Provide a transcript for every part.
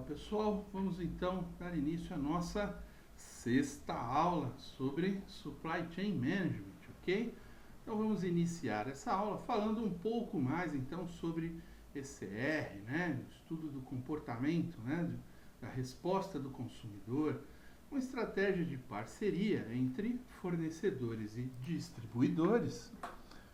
pessoal, vamos então dar início à nossa sexta aula sobre Supply Chain Management, ok? Então vamos iniciar essa aula falando um pouco mais então sobre ECR, né? Estudo do comportamento, né? Da resposta do consumidor, uma estratégia de parceria entre fornecedores e distribuidores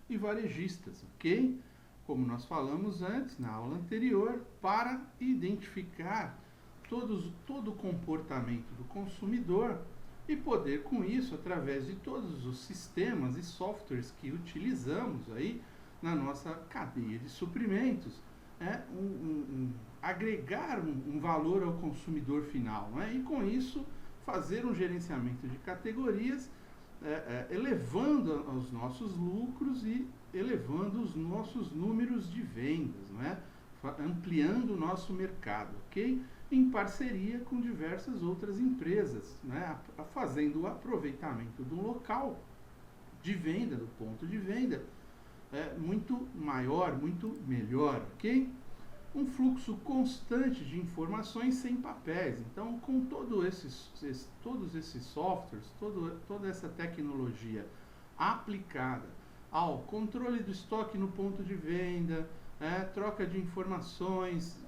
e varejistas, ok? Como nós falamos antes, na aula anterior, para identificar todo o comportamento do consumidor e poder, com isso, através de todos os sistemas e softwares que utilizamos aí na nossa cadeia de suprimentos, agregar um valor ao consumidor final, né? E com isso fazer um gerenciamento de categorias, elevando os nossos lucros e elevando os nossos números de vendas, né? Ampliando o nosso mercado, ok? Em parceria com diversas outras empresas, né? Fazendo o aproveitamento do local de venda, do ponto de venda, muito maior, muito melhor, ok? Um fluxo constante de informações sem papéis. Então, com todos esses softwares, toda essa tecnologia aplicada ao controle do estoque no ponto de venda, troca de informações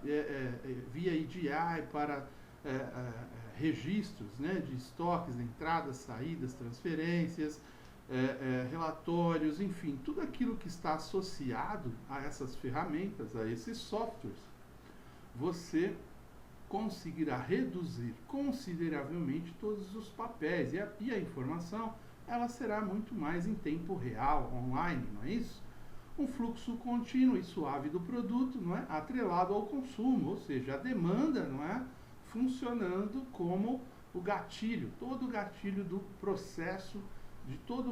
via EDI para registros, né, de estoques, entradas, saídas, transferências, relatórios, enfim, tudo aquilo que está associado a essas ferramentas, a esses softwares, você conseguirá reduzir consideravelmente todos os papéis e a informação ela será muito mais em tempo real, online, não é isso? Um fluxo contínuo e suave do produto, não é? Atrelado ao consumo, ou seja, a demanda, não é? Funcionando como o gatilho, todo o gatilho do processo de todo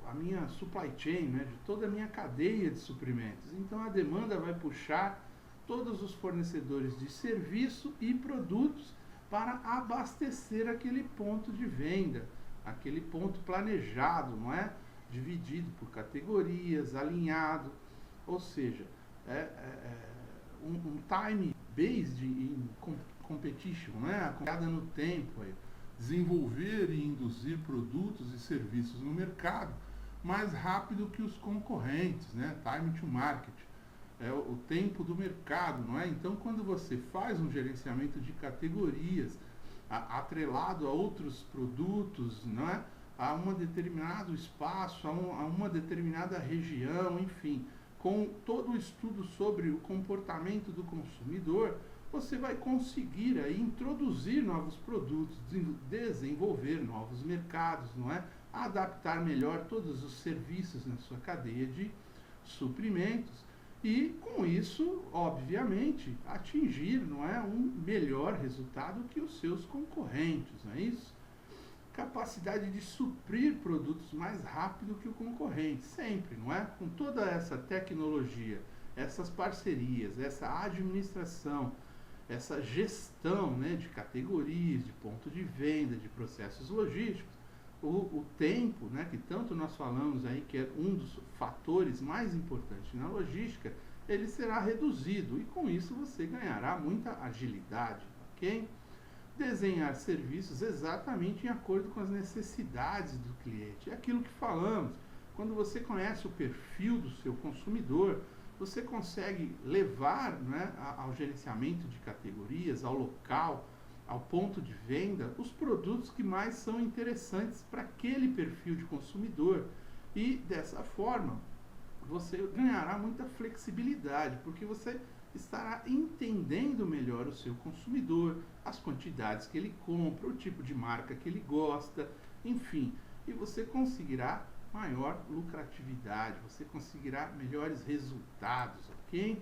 a minha supply chain, né, de toda a minha cadeia de suprimentos. Então a demanda vai puxar todos os fornecedores de serviço e produtos para abastecer aquele ponto de venda, aquele ponto planejado, não é? Dividido por categorias, alinhado, ou seja, um time based in competition, né? Acompanhada no tempo aí. Desenvolver e induzir produtos e serviços no mercado mais rápido que os concorrentes, né? Time to market, o tempo do mercado, não é? Então, quando você faz um gerenciamento de categorias atrelado a outros produtos, não é? A um determinado espaço, a uma determinada região, enfim, com todo o estudo sobre o comportamento do consumidor, você vai conseguir aí introduzir novos produtos, desenvolver novos mercados, não é? Adaptar melhor todos os serviços na sua cadeia de suprimentos e, com isso, obviamente, atingir, não é, um melhor resultado que os seus concorrentes, não é isso? Capacidade de suprir produtos mais rápido que o concorrente, sempre, não é? Com toda essa tecnologia, essas parcerias, essa administração, essa gestão, né, de categorias, de ponto de venda, de processos logísticos, o tempo, né, que tanto nós falamos aí, que é um dos fatores mais importantes na logística, ele será reduzido e com isso você ganhará muita agilidade, ok? Desenhar serviços exatamente em acordo com as necessidades do cliente. É aquilo que falamos. Quando você conhece o perfil do seu consumidor, você consegue levar, né, ao gerenciamento de categorias, ao local, ao ponto de venda, os produtos que mais são interessantes para aquele perfil de consumidor. E dessa forma, você ganhará muita flexibilidade, porque você estará entendendo melhor o seu consumidor, as quantidades que ele compra, o tipo de marca que ele gosta, enfim, e você conseguirá maior lucratividade, você conseguirá melhores resultados, ok?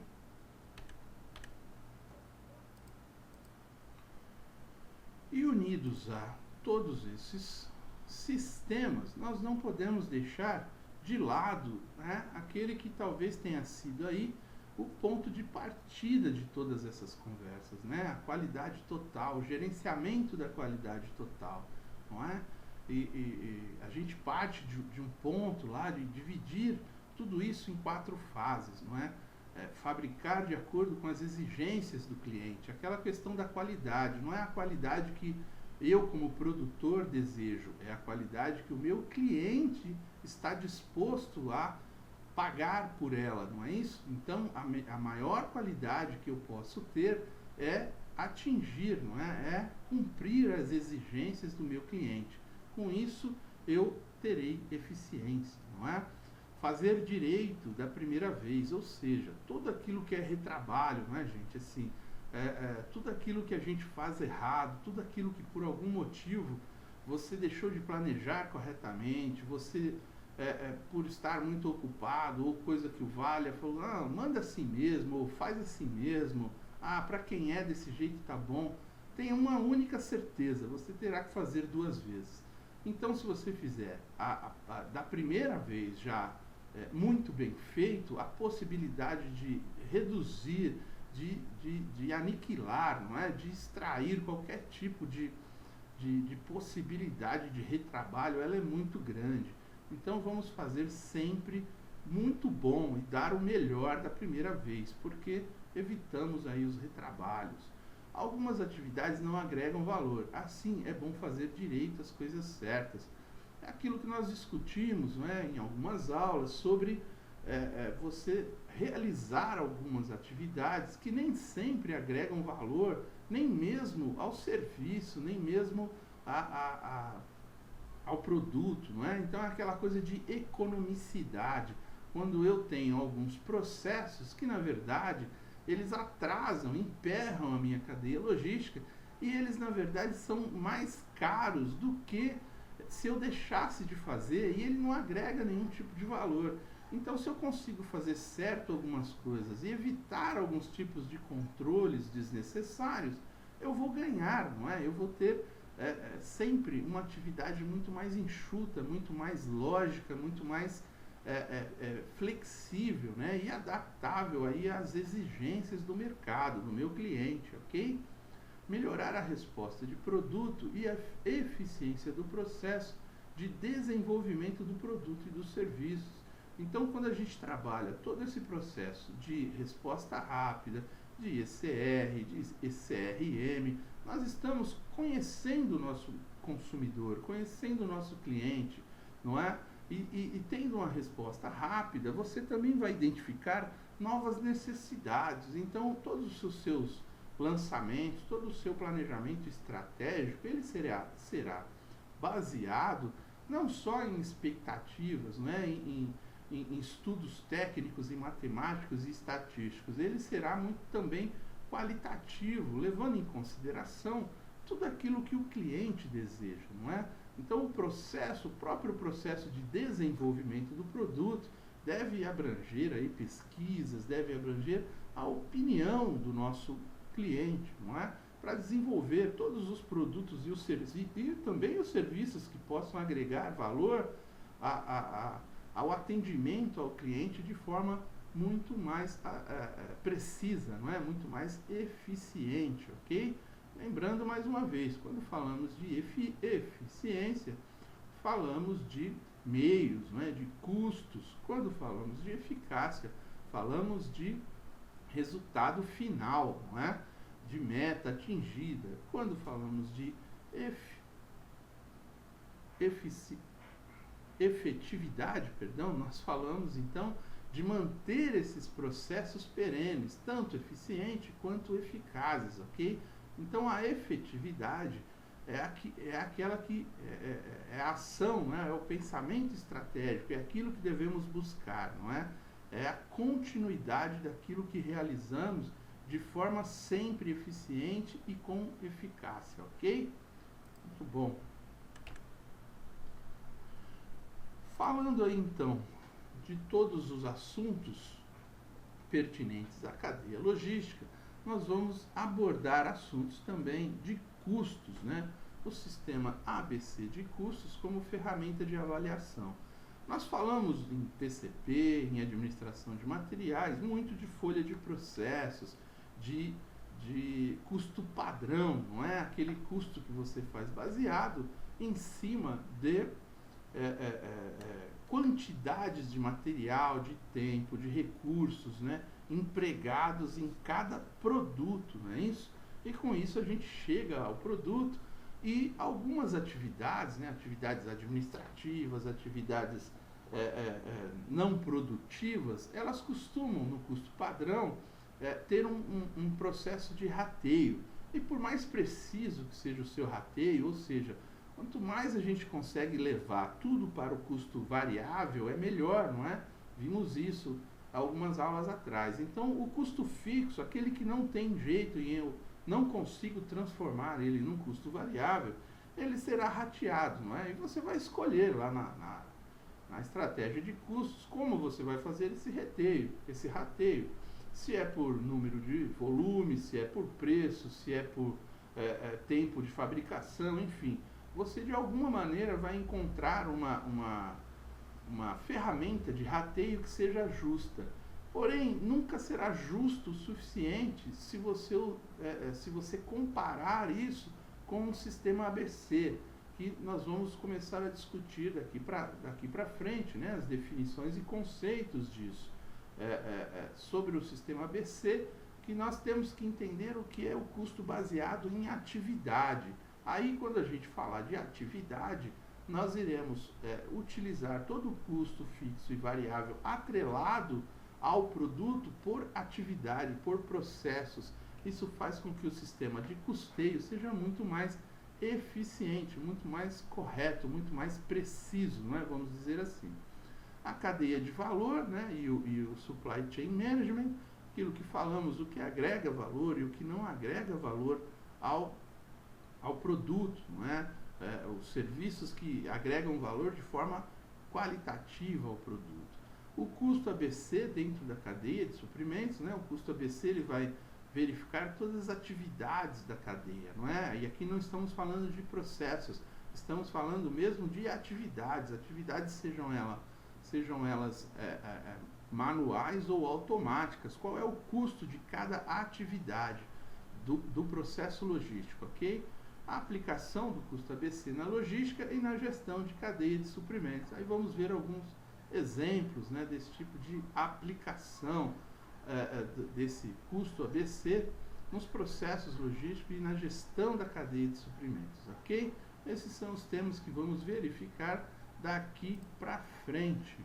E unidos a todos esses sistemas, nós não podemos deixar de lado, né, aquele que talvez tenha sido aí o ponto de partida de todas essas conversas, né? A qualidade total, o gerenciamento da qualidade total, não é? E a gente parte de um ponto lá de dividir tudo isso em 4 fases, não é? fabricar de acordo com as exigências do cliente, aquela questão da qualidade. Não é a qualidade que eu, como produtor, desejo, é a qualidade que o meu cliente está disposto a pagar por ela, não é isso? Então, a maior qualidade que eu posso ter é atingir, não é? É cumprir as exigências do meu cliente. Com isso, eu terei eficiência, não é? Fazer direito da primeira vez, ou seja, tudo aquilo que é retrabalho, não é, gente? Assim, tudo aquilo que a gente faz errado, tudo aquilo que por algum motivo você deixou de planejar corretamente, você, por estar muito ocupado, ou coisa que o valha, falou, não, manda assim mesmo, ou faz assim mesmo, para quem é desse jeito tá bom. Tenha uma única certeza, você terá que fazer 2 vezes. Então, se você fizer da primeira vez já muito bem feito, a possibilidade de reduzir, de aniquilar, não é? De extrair qualquer tipo de possibilidade de retrabalho, ela é muito grande. Então, vamos fazer sempre muito bom e dar o melhor da primeira vez, porque evitamos aí os retrabalhos. Algumas atividades não agregam valor, assim é bom fazer direito as coisas certas. É aquilo que nós discutimos, não é, em algumas aulas sobre você realizar algumas atividades que nem sempre agregam valor, nem mesmo ao serviço, nem mesmo ao produto, não é? Então é aquela coisa de economicidade, quando eu tenho alguns processos que na verdade eles atrasam, emperram a minha cadeia logística e eles na verdade são mais caros do que se eu deixasse de fazer e ele não agrega nenhum tipo de valor. Então, se eu consigo fazer certo algumas coisas e evitar alguns tipos de controles desnecessários, eu vou ganhar, não é? Eu vou ter sempre uma atividade muito mais enxuta, muito mais lógica, muito mais flexível, né? E adaptável aí às exigências do mercado, do meu cliente, ok? Melhorar a resposta de produto e a eficiência do processo de desenvolvimento do produto e dos serviços. Então, quando a gente trabalha todo esse processo de resposta rápida, de ECR, de ECRM, nós estamos conhecendo o nosso consumidor, conhecendo o nosso cliente, não é? E tendo uma resposta rápida, você também vai identificar novas necessidades. Então, todos os seus lançamentos, todo o seu planejamento estratégico, ele será baseado não só em expectativas, né, em estudos técnicos e matemáticos e estatísticos, ele será muito também qualitativo, levando em consideração tudo aquilo que o cliente deseja, não é? Então o próprio processo de desenvolvimento do produto deve abranger aí pesquisas, deve abranger a opinião do nosso cliente, não é? Para desenvolver todos os produtos e os serviços e também os serviços que possam agregar valor ao atendimento ao cliente de forma muito mais precisa, não é? Muito mais eficiente, ok? Lembrando mais uma vez, quando falamos de eficiência, falamos de meios, não é? De custos. Quando falamos de eficácia, falamos de resultado final, não é? De meta atingida. Quando falamos de efetividade, nós falamos então de manter esses processos perenes, tanto eficientes quanto eficazes, ok? Então a efetividade é aquela que é a ação, né? É o pensamento estratégico, é aquilo que devemos buscar, não é? É a continuidade daquilo que realizamos de forma sempre eficiente e com eficácia, ok? Muito bom. Falando aí então de todos os assuntos pertinentes à cadeia logística, nós vamos abordar assuntos também de custos, né? O sistema ABC de custos como ferramenta de avaliação. Nós falamos em TCP, em administração de materiais, muito de folha de processos, de custo padrão, não é? Aquele custo que você faz baseado em cima de quantidades de material, de tempo, de recursos, né? empregados em cada produto, não é isso? E com isso a gente chega ao produto e algumas atividades, né, atividades administrativas, atividades não produtivas, elas costumam, no custo padrão, ter um processo de rateio. E por mais preciso que seja o seu rateio, ou seja, quanto mais a gente consegue levar tudo para o custo variável, é melhor, não é? Vimos isso algumas aulas atrás. Então, o custo fixo, aquele que não tem jeito e eu não consigo transformar ele num custo variável, ele será rateado, não é? E você vai escolher lá na estratégia de custos como você vai fazer esse rateio. Se é por número de volume, se é por preço, se é por tempo de fabricação, enfim. Você de alguma maneira vai encontrar uma ferramenta de rateio que seja justa. Porém, nunca será justo o suficiente se você comparar isso com o sistema ABC, que nós vamos começar a discutir daqui para frente, né, as definições e conceitos disso. Sobre o sistema ABC, que nós temos que entender o que é o custo baseado em atividade. Aí, quando a gente falar de atividade, nós iremos utilizar todo o custo fixo e variável atrelado ao produto por atividade, por processos. Isso faz com que o sistema de custeio seja muito mais eficiente, muito mais correto, muito mais preciso, não é? Vamos dizer assim. A cadeia de valor, né, e o supply chain management, aquilo que falamos, o que agrega valor e o que não agrega valor ao produto, não é? Os serviços que agregam valor de forma qualitativa ao produto. O custo ABC dentro da cadeia de suprimentos, né, o custo ABC ele vai verificar todas as atividades da cadeia, não é? E aqui não estamos falando de processos, estamos falando mesmo de atividades, sejam elas manuais ou automáticas. Qual é o custo de cada atividade do processo logístico, ok? A aplicação do custo ABC na logística e na gestão de cadeia de suprimentos. Aí vamos ver alguns exemplos, né, desse tipo de aplicação desse custo ABC nos processos logísticos e na gestão da cadeia de suprimentos, ok? Esses são os temas que vamos verificar daqui para frente.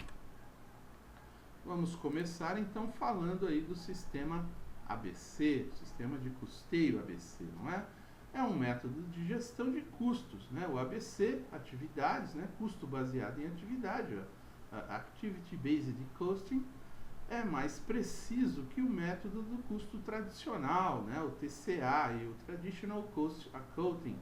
Vamos começar então falando aí do sistema ABC, sistema de custeio ABC, não é? É um método de gestão de custos, né? O ABC, atividades, né? Custo baseado em atividade, Activity Based Costing, é mais preciso que o método do custo tradicional, né? O TCA e o Traditional Cost Accounting,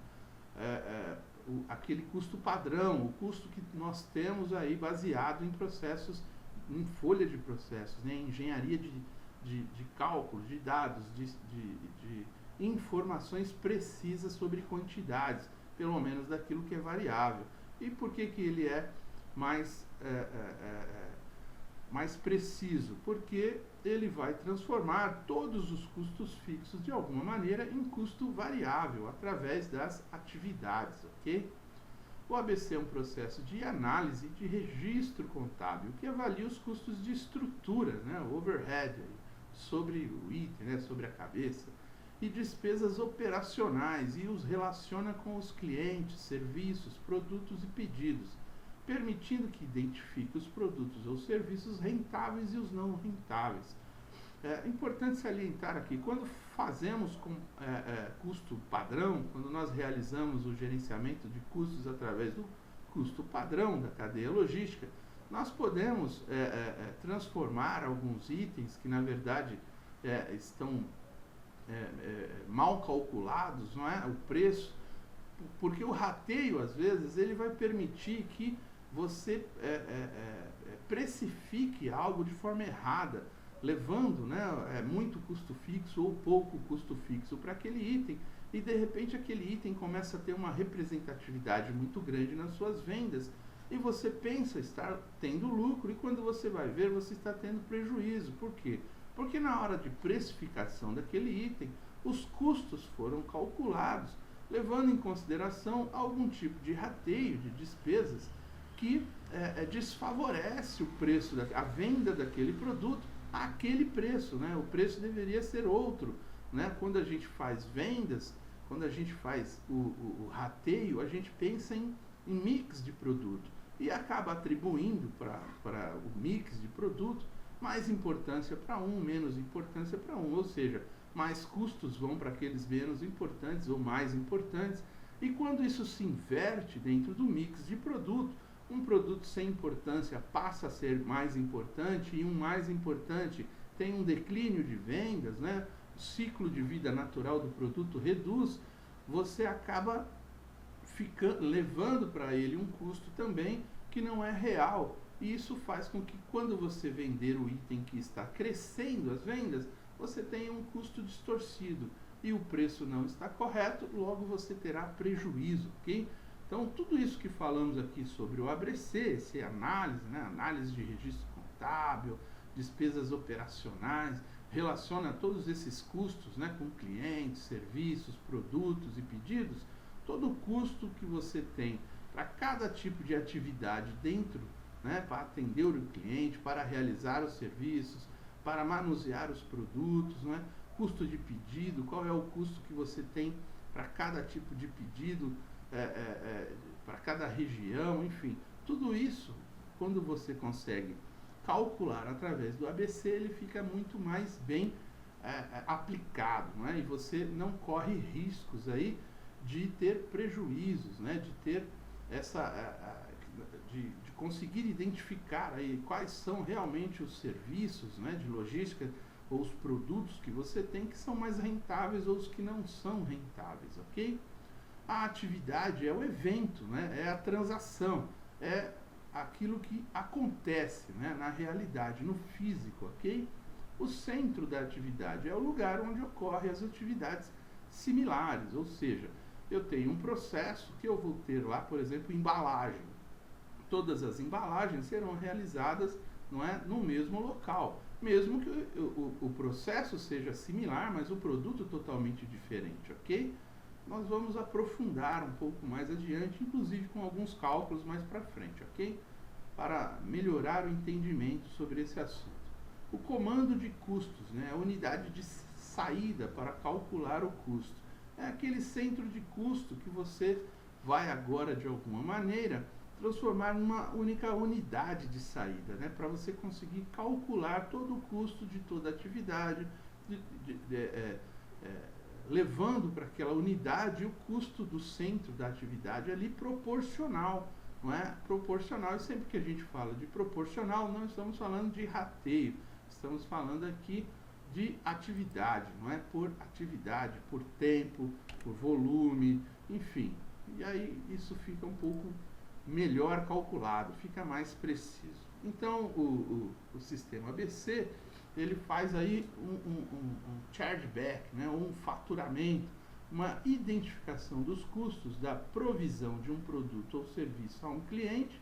aquele custo padrão, o custo que nós temos aí baseado em processos, em folha de processos, né? Em engenharia de cálculos, de dados, de informações precisas sobre quantidades, pelo menos daquilo que é variável. E por que ele é mais preciso? Porque ele vai transformar todos os custos fixos de alguma maneira em custo variável através das atividades, ok? O ABC é um processo de análise de registro contábil que avalia os custos de estrutura, né, o overhead, sobre o item, né, sobre a cabeça, e despesas operacionais e os relaciona com os clientes, serviços, produtos e pedidos, permitindo que identifique os produtos ou serviços rentáveis e os não rentáveis. É importante salientar aqui, quando fazemos com custo padrão, quando nós realizamos o gerenciamento de custos através do custo padrão da cadeia logística, nós podemos transformar alguns itens que na verdade estão mal calculados, não é? O preço, porque o rateio às vezes ele vai permitir que você precifique algo de forma errada, levando, né, muito custo fixo ou pouco custo fixo para aquele item, e de repente aquele item começa a ter uma representatividade muito grande nas suas vendas, e você pensa estar tendo lucro, e quando você vai ver, você está tendo prejuízo. Por quê? Porque na hora de precificação daquele item, os custos foram calculados, levando em consideração algum tipo de rateio de despesas que desfavorece o preço, a venda daquele produto àquele preço, né? O preço deveria ser outro, né? Quando a gente faz vendas, quando a gente faz o rateio, a gente pensa em mix de produto e acaba atribuindo para o mix de produto mais importância para um, menos importância para um, ou seja, mais custos vão para aqueles menos importantes ou mais importantes. E quando isso se inverte dentro do mix de produto, um produto sem importância passa a ser mais importante e um mais importante tem um declínio de vendas, né? O ciclo de vida natural do produto reduz, você acaba levando para ele um custo também que não é real. E isso faz com que quando você vender o item que está crescendo as vendas, você tenha um custo distorcido e o preço não está correto, logo você terá prejuízo, ok? Então, tudo isso que falamos aqui sobre o ABC, essa análise, né? Análise de registro contábil, despesas operacionais, relaciona todos esses custos, né? Com clientes, serviços, produtos e pedidos, todo o custo que você tem para cada tipo de atividade dentro, né? Para atender o cliente, para realizar os serviços, para manusear os produtos, né? Custo de pedido, qual é o custo que você tem para cada tipo de pedido, para cada região, enfim. Tudo isso, quando você consegue calcular através do ABC, ele fica muito mais bem aplicado, né? E você não corre riscos aí de ter prejuízos, né? De ter de conseguir identificar aí quais são realmente os serviços, né, de logística ou os produtos que você tem que são mais rentáveis ou os que não são rentáveis, ok? A atividade é o evento, né, é a transação, é aquilo que acontece, né, na realidade, no físico, ok? O centro da atividade é o lugar onde ocorrem as atividades similares, ou seja, eu tenho um processo que eu vou ter lá, por exemplo, embalagem. Todas as embalagens serão realizadas, não é, no mesmo local, mesmo que o processo seja similar, mas o produto totalmente diferente, ok? Nós vamos aprofundar um pouco mais adiante, inclusive com alguns cálculos mais para frente, ok? Para melhorar o entendimento sobre esse assunto. O comando de custos, né, a unidade de saída para calcular o custo. É aquele centro de custo que você vai agora, de alguma maneira, transformar numa única unidade de saída, né, para você conseguir calcular todo o custo de toda a atividade, levando para aquela unidade o custo do centro da atividade ali proporcional, não é? Proporcional, e sempre que a gente fala de proporcional, não estamos falando de rateio, estamos falando aqui de atividade, não é? Por atividade, por tempo, por volume, enfim. E aí isso fica um pouco melhor calculado, fica mais preciso. Então o sistema ABC, ele faz aí um chargeback, né, um faturamento, uma identificação dos custos da provisão de um produto ou serviço a um cliente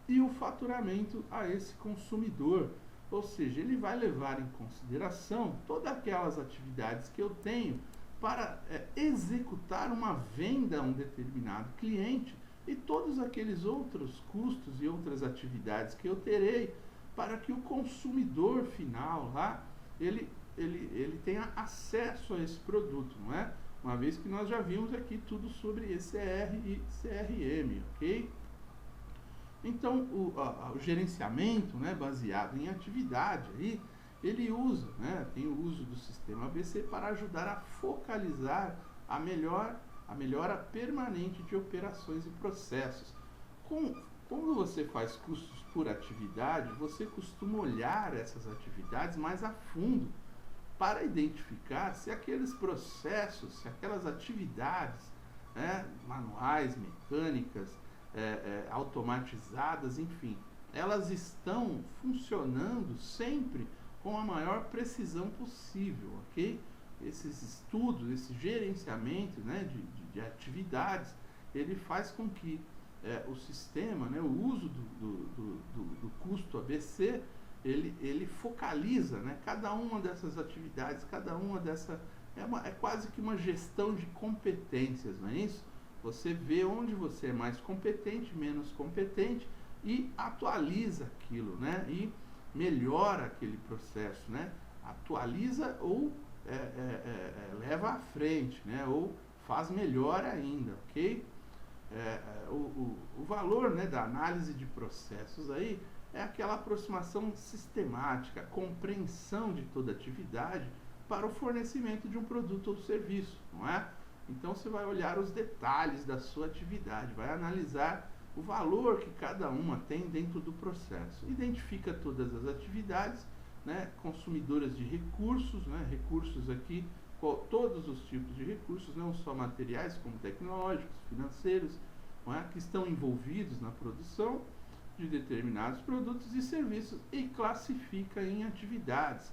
e o faturamento a esse consumidor. Ou seja, ele vai levar em consideração todas aquelas atividades que eu tenho para executar uma venda a um determinado cliente e todos aqueles outros custos e outras atividades que eu terei para que o consumidor final lá, ele tenha acesso a esse produto, não é? Uma vez que nós já vimos aqui tudo sobre ECR e CRM, ok? Então, o gerenciamento, né, baseado em atividade, aí, ele usa, né, tem o uso do sistema ABC para ajudar a focalizar a melhora permanente de operações e processos. Quando você faz custos por atividade, você costuma olhar essas atividades mais a fundo para identificar se aqueles processos, se aquelas atividades, né, manuais, mecânicas, automatizadas, enfim, elas estão funcionando sempre com a maior precisão possível, ok? Esses estudos, esse gerenciamento, né, de atividades, ele faz com que o sistema, né, o uso do custo ABC, ele focaliza, né, cada uma dessas atividades, cada uma dessas... É quase que uma gestão de competências, não é isso? Você vê onde você é mais competente, menos competente e atualiza aquilo, né? E melhora aquele processo, né? Atualiza ou leva à frente, né? Ou faz melhor ainda, ok? O valor, né, da análise de processos aí é aquela aproximação sistemática, compreensão de toda atividade para o fornecimento de um produto ou serviço, não é? Então você vai olhar os detalhes da sua atividade, vai analisar o valor que cada uma tem dentro do processo. Identifica todas as atividades, né, consumidoras de recursos, né, recursos aqui, todos os tipos de recursos, não só materiais, como tecnológicos, financeiros, não é, que estão envolvidos na produção de determinados produtos e serviços, e classifica em atividades,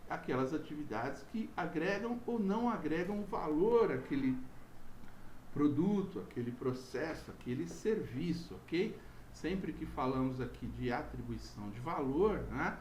aquelas atividades que agregam ou não agregam valor àquele produto, aquele processo, aquele serviço, ok? Sempre que falamos aqui de atribuição de valor, né,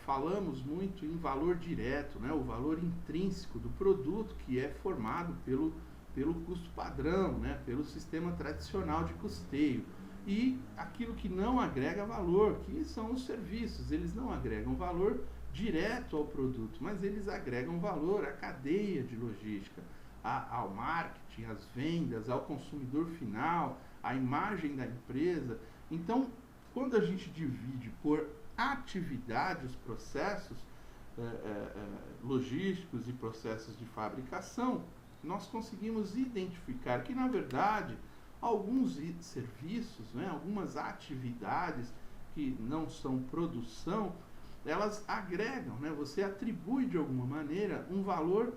falamos muito em valor direto, né, o valor intrínseco do produto, que é formado pelo custo padrão, né, pelo sistema tradicional de custeio. E aquilo que não agrega valor, que são os serviços. Eles não agregam valor direto ao produto, mas eles agregam valor à cadeia de logística, ao marketing, às vendas, ao consumidor final, à imagem da empresa. Então, quando a gente divide por atividade os processos logísticos e processos de fabricação, nós conseguimos identificar que, na verdade, alguns serviços, né, algumas atividades que não são produção, elas agregam, né, você atribui de alguma maneira um valor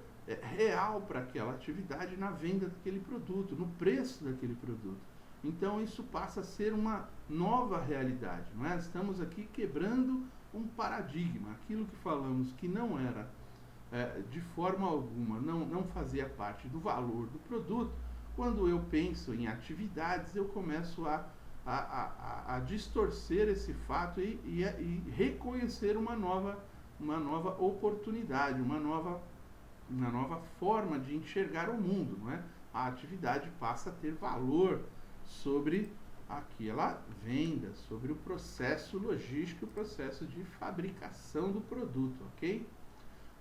real para aquela atividade na venda daquele produto, no preço daquele produto. Então isso passa a ser uma nova realidade, não é? Estamos aqui quebrando um paradigma, aquilo que falamos que não era de forma alguma, não fazia parte do valor do produto. Quando eu penso em atividades, eu começo a distorcer esse fato e reconhecer uma nova oportunidade, uma nova forma de enxergar o mundo, não é? A atividade passa a ter valor sobre aquela venda, sobre o processo logístico, o processo de fabricação do produto, ok?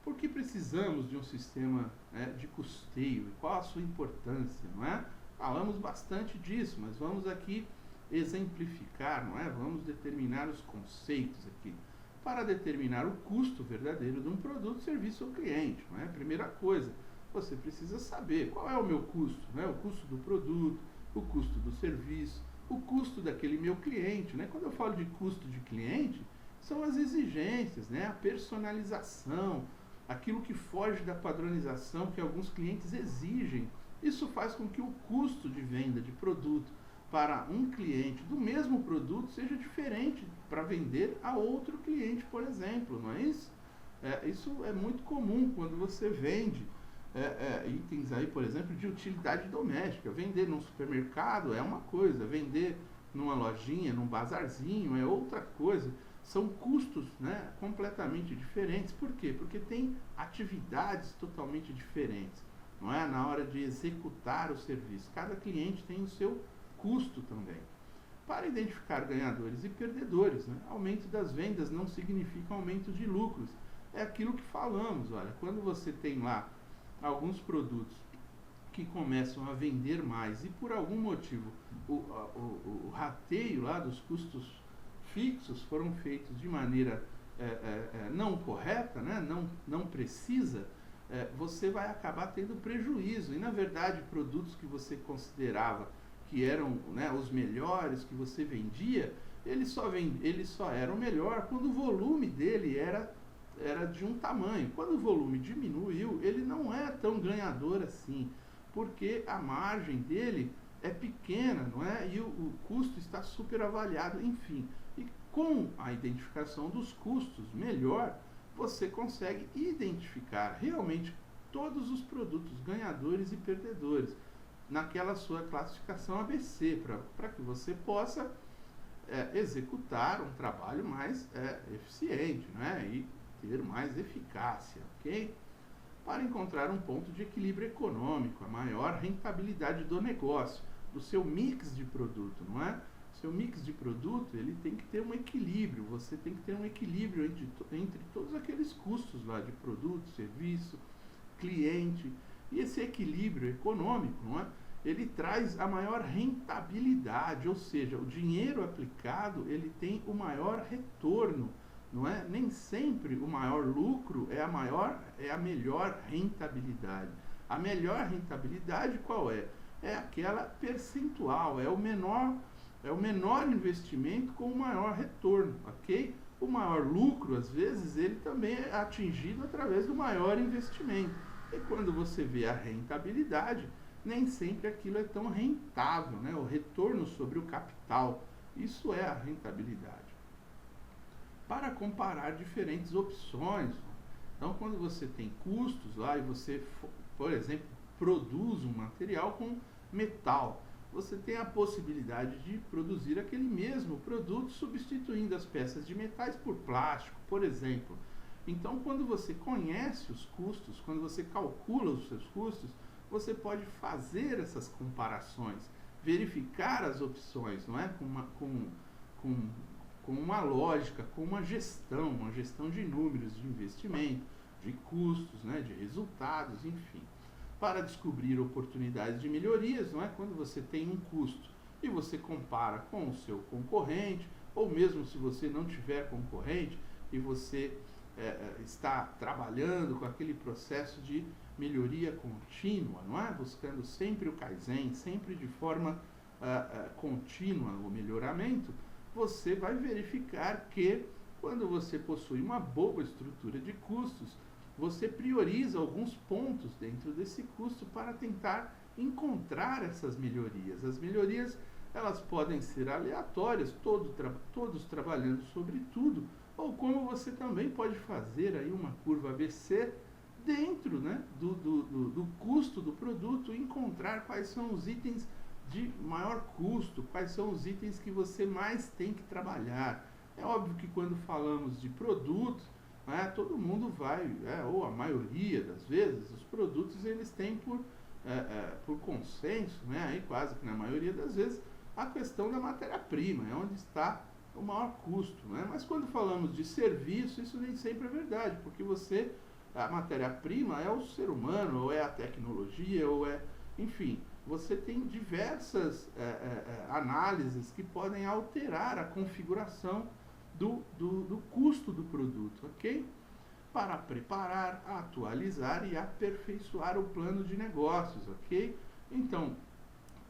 Por que precisamos de um sistema de custeio e qual a sua importância, não é? Falamos bastante disso, mas vamos aqui exemplificar, não é? Vamos determinar os conceitos aqui. Para determinar o custo verdadeiro de um produto, serviço ou cliente, não é? Primeira coisa, você precisa saber qual é o meu custo, não é? O custo do produto, o custo do serviço, o custo daquele meu cliente, né? Quando eu falo de custo de cliente, são as exigências, né? A personalização, aquilo que foge da padronização que alguns clientes exigem. Isso faz com que o custo de venda de produto para um cliente do mesmo produto seja diferente para vender a outro cliente, por exemplo, não é isso? Isso é muito comum quando você vende itens aí, por exemplo, de utilidade doméstica. Vender num supermercado é uma coisa, vender numa lojinha, num bazarzinho é outra coisa. São custos, né, completamente diferentes. Por quê? Porque tem atividades totalmente diferentes, não é? Na hora de executar o serviço. Cada cliente tem o seu custo também. Para identificar ganhadores e perdedores, né? Aumento das vendas não significa aumento de lucros. É aquilo que falamos, olha, quando você tem lá alguns produtos que começam a vender mais e por algum motivo o rateio lá dos custos fixos foram feitos de maneira não correta, né? não precisa, você vai acabar tendo prejuízo. E na verdade produtos que você considerava que eram, né, os melhores que você vendia, ele só era o melhor quando o volume dele era de um tamanho. Quando o volume diminuiu, ele não é tão ganhador assim, porque a margem dele é pequena, não é? E o custo está super avaliado, enfim. E com a identificação dos custos melhor, você consegue identificar realmente todos os produtos ganhadores e perdedores naquela sua classificação ABC, para que você possa executar um trabalho mais eficiente, né? E ter mais eficácia, ok? Para encontrar um ponto de equilíbrio econômico, a maior rentabilidade do negócio, do seu mix de produto, não é? Seu mix de produto, ele tem que ter um equilíbrio, você tem que ter um equilíbrio entre todos aqueles custos lá de produto, serviço, cliente, e esse equilíbrio econômico, não é? Ele traz a maior rentabilidade, ou seja, o dinheiro aplicado, ele tem o maior retorno, não é? Nem sempre o maior lucro é a melhor rentabilidade. A melhor rentabilidade qual é? É aquela percentual, é o menor investimento com o maior retorno, ok? O maior lucro, às vezes, ele também é atingido através do maior investimento. E quando você vê a rentabilidade, nem sempre aquilo é tão rentável, né? O retorno sobre o capital, isso é a rentabilidade. Para comparar diferentes opções, então quando você tem custos lá e você, por exemplo, produz um material com metal, você tem a possibilidade de produzir aquele mesmo produto substituindo as peças de metais por plástico, por exemplo. Então, quando você conhece os custos, quando você calcula os seus custos, você pode fazer essas comparações, verificar as opções, não é? Com uma lógica, com uma gestão de números, de investimento, de custos, né? De resultados, enfim. Para descobrir oportunidades de melhorias, não é? Quando você tem um custo e você compara com o seu concorrente, ou mesmo se você não tiver concorrente e você está trabalhando com aquele processo de melhoria contínua, não é? Buscando sempre o Kaizen, sempre de forma contínua o melhoramento, você vai verificar que quando você possui uma boa estrutura de custos, você prioriza alguns pontos dentro desse custo para tentar encontrar essas melhorias. As melhorias, elas podem ser aleatórias, todos trabalhando sobre tudo, ou como você também pode fazer aí uma curva ABC dentro, né, do custo do produto e encontrar quais são os itens de maior custo, quais são os itens que você mais tem que trabalhar. É óbvio que quando falamos de produtos, né, todo mundo vai, ou a maioria das vezes, os produtos eles têm por consenso, né, aí quase que na maioria das vezes, a questão da matéria-prima, é onde está o maior custo, né? Mas quando falamos de serviço, isso nem sempre é verdade, porque a matéria-prima é o ser humano, ou é a tecnologia, ou enfim, você tem diversas análises que podem alterar a configuração do custo do produto, ok? Para preparar, atualizar e aperfeiçoar o plano de negócios, ok? Então,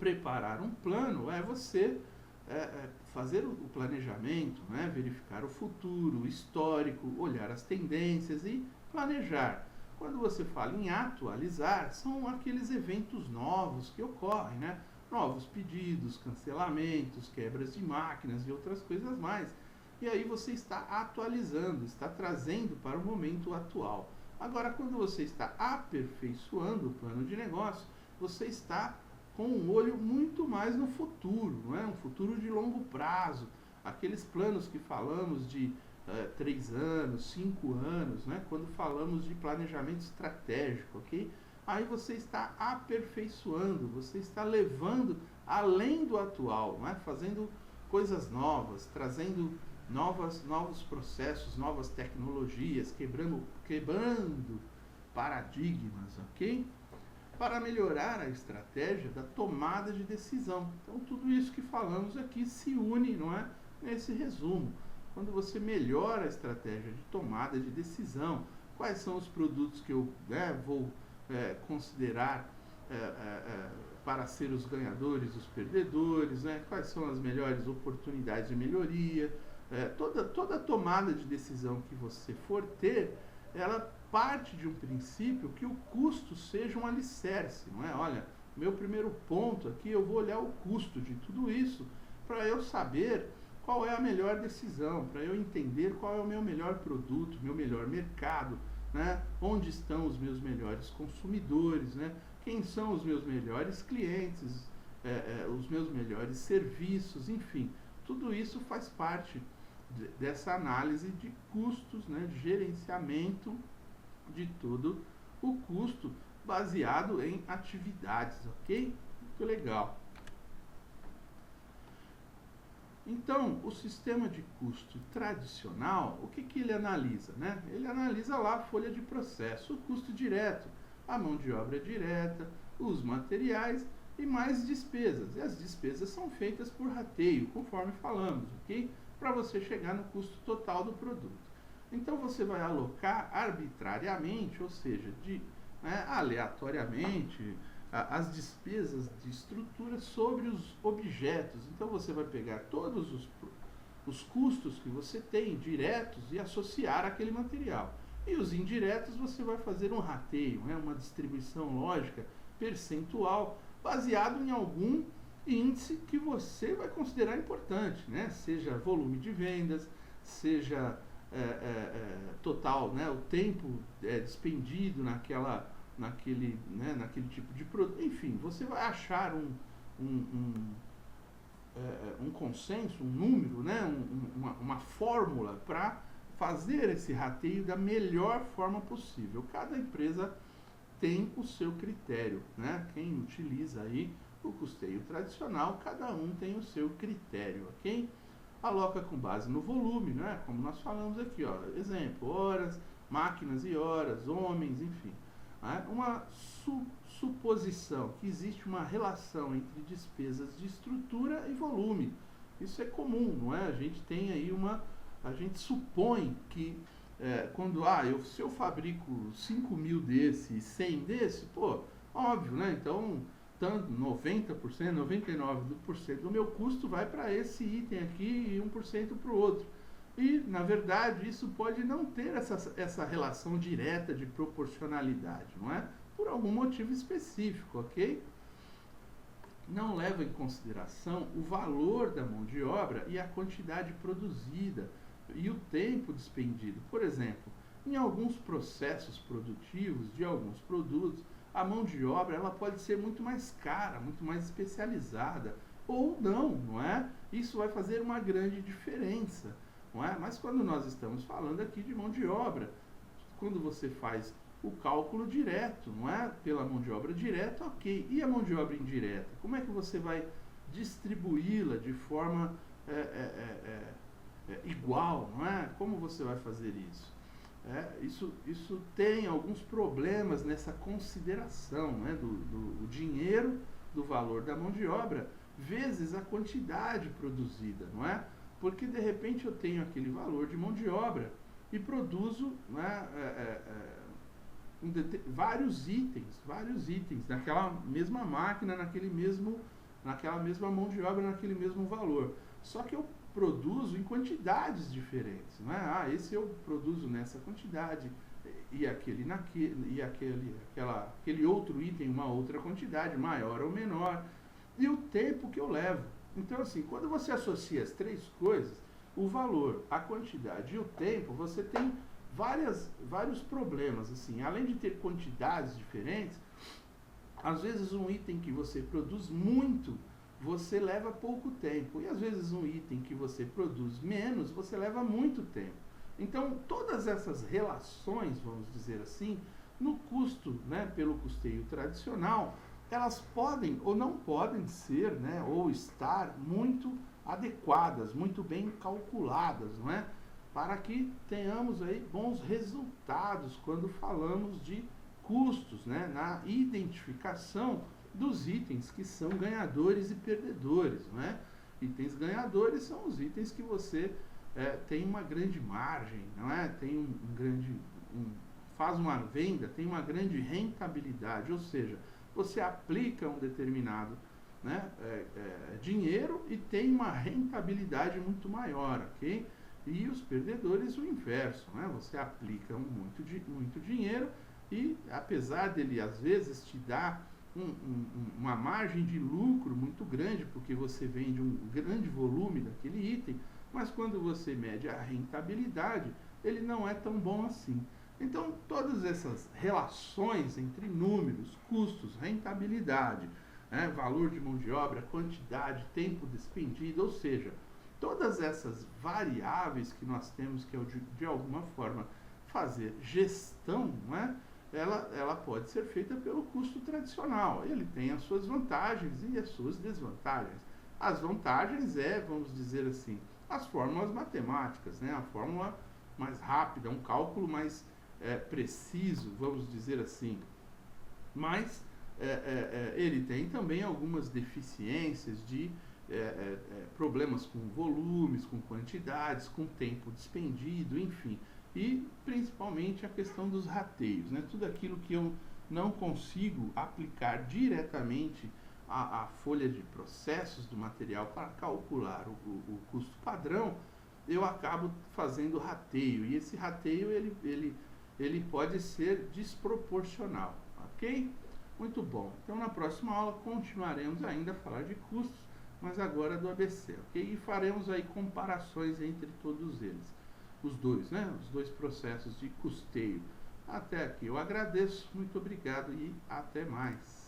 preparar um plano é você fazer o planejamento, né? Verificar o futuro, o histórico, olhar as tendências e planejar. Quando você fala em atualizar, são aqueles eventos novos que ocorrem, né? Novos pedidos, cancelamentos, quebras de máquinas e outras coisas mais. E aí você está atualizando, está trazendo para o momento atual. Agora, quando você está aperfeiçoando o plano de negócio, você está com um olho muito mais no futuro, não é? Um futuro de longo prazo. Aqueles planos que falamos de 3 anos, 5 anos, né? Quando falamos de planejamento estratégico, ok? Aí você está aperfeiçoando, você está levando além do atual, não é? Fazendo coisas novas, trazendo novos processos, novas tecnologias, quebrando paradigmas, ok? Para melhorar a estratégia da tomada de decisão. Então, tudo isso que falamos aqui se une, não é? Nesse resumo. Quando você melhora a estratégia de tomada de decisão, quais são os produtos que eu vou considerar para ser os ganhadores, os perdedores, né? Quais são as melhores oportunidades de melhoria. Toda tomada de decisão que você for ter, ela parte de um princípio que o custo seja um alicerce, não é? Olha, meu primeiro ponto aqui, eu vou olhar o custo de tudo isso para eu saber qual é a melhor decisão, para eu entender qual é o meu melhor produto, meu melhor mercado, né? Onde estão os meus melhores consumidores, né? Quem são os meus melhores clientes, os meus melhores serviços, enfim, tudo isso faz parte dessa análise de custos, né? De gerenciamento de todo o custo baseado em atividades, ok? Muito legal. Então, o sistema de custo tradicional, o que, que ele analisa? Né? Ele analisa lá a folha de processo, o custo direto, a mão de obra direta, os materiais e mais despesas. E as despesas são feitas por rateio, conforme falamos, ok? Para você chegar no custo total do produto. Então, você vai alocar arbitrariamente, ou seja, aleatoriamente, as despesas de estrutura sobre os objetos. Então você vai pegar todos os custos que você tem diretos e associar àquele material. E os indiretos você vai fazer um rateio, uma distribuição lógica percentual baseado em algum índice que você vai considerar importante, seja volume de vendas, seja total, o tempo despendido naquele tipo de produto. Enfim, você vai achar um consenso, um número, uma fórmula para fazer esse rateio da melhor forma possível. Cada empresa tem o seu critério, Quem utiliza aí o custeio tradicional, cada um tem o seu critério, ok? Aloca com base no volume, Como nós falamos aqui, ó, exemplo, horas, máquinas e horas, homens, enfim. Uma suposição que existe uma relação entre despesas de estrutura e volume. Isso é comum, não é? A gente tem aí a gente supõe que se eu fabrico 5.000 desse e 100 desse, óbvio, Então, tanto 90%, 99% do meu custo vai para esse item aqui e 1% para o outro. E, na verdade, isso pode não ter essa relação direta de proporcionalidade, não é? Por algum motivo específico, ok? Não leva em consideração o valor da mão de obra e a quantidade produzida e o tempo despendido. Por exemplo, em alguns processos produtivos de alguns produtos, a mão de obra ela pode ser muito mais cara, muito mais especializada, ou não é? Isso vai fazer uma grande diferença. Não é? Mas quando nós estamos falando aqui de mão de obra, quando você faz o cálculo direto, não é? Pela mão de obra direta, ok. E a mão de obra indireta? Como é que você vai distribuí-la de forma igual, não é? Como você vai fazer isso? Isso tem alguns problemas nessa consideração, do dinheiro, do valor da mão de obra, vezes a quantidade produzida, não é? Porque de repente eu tenho aquele valor de mão de obra e produzo vários itens naquela mesma máquina, naquela mesma mão de obra, naquele mesmo valor. Só que eu produzo em quantidades diferentes, não é? Esse eu produzo nessa quantidade e aquele outro item uma outra quantidade, maior ou menor, e o tempo que eu levo. Então, assim, quando você associa as três coisas, o valor, a quantidade e o tempo, você tem vários problemas, assim. Além de ter quantidades diferentes, às vezes um item que você produz muito, você leva pouco tempo. E às vezes um item que você produz menos, você leva muito tempo. Então, todas essas relações, vamos dizer assim, no custo, pelo custeio tradicional, elas podem ou não podem ser, ou estar muito adequadas, muito bem calculadas, não é? Para que tenhamos aí bons resultados quando falamos de custos, na identificação dos itens que são ganhadores e perdedores, não é? Itens ganhadores são os itens que você tem uma grande margem, não é? Tem faz uma venda, tem uma grande rentabilidade, ou seja, você aplica um determinado dinheiro e tem uma rentabilidade muito maior, ok? E os perdedores o inverso, Você aplica muito dinheiro e apesar dele às vezes te dar uma margem de lucro muito grande, porque você vende um grande volume daquele item, mas quando você mede a rentabilidade, ele não é tão bom assim. Então, todas essas relações entre números, custos, rentabilidade, valor de mão de obra, quantidade, tempo despendido, ou seja, todas essas variáveis que nós temos que, de alguma forma, fazer gestão, ela pode ser feita pelo custo tradicional. Ele tem as suas vantagens e as suas desvantagens. As vantagens vamos dizer assim, as fórmulas matemáticas, né? A fórmula mais rápida, um cálculo mais preciso, vamos dizer assim. Mas ele tem também algumas deficiências de problemas com volumes, com quantidades, com tempo despendido, enfim. E principalmente a questão dos rateios, né? Tudo aquilo que eu não consigo aplicar diretamente à folha de processos do material para calcular o custo padrão, eu acabo fazendo rateio. E esse rateio ele pode ser desproporcional, ok? Muito bom. Então na próxima aula continuaremos ainda a falar de custos, mas agora do ABC, ok? E faremos aí comparações entre todos eles. Os dois, né? Os dois processos de custeio. Até aqui eu agradeço, muito obrigado e até mais.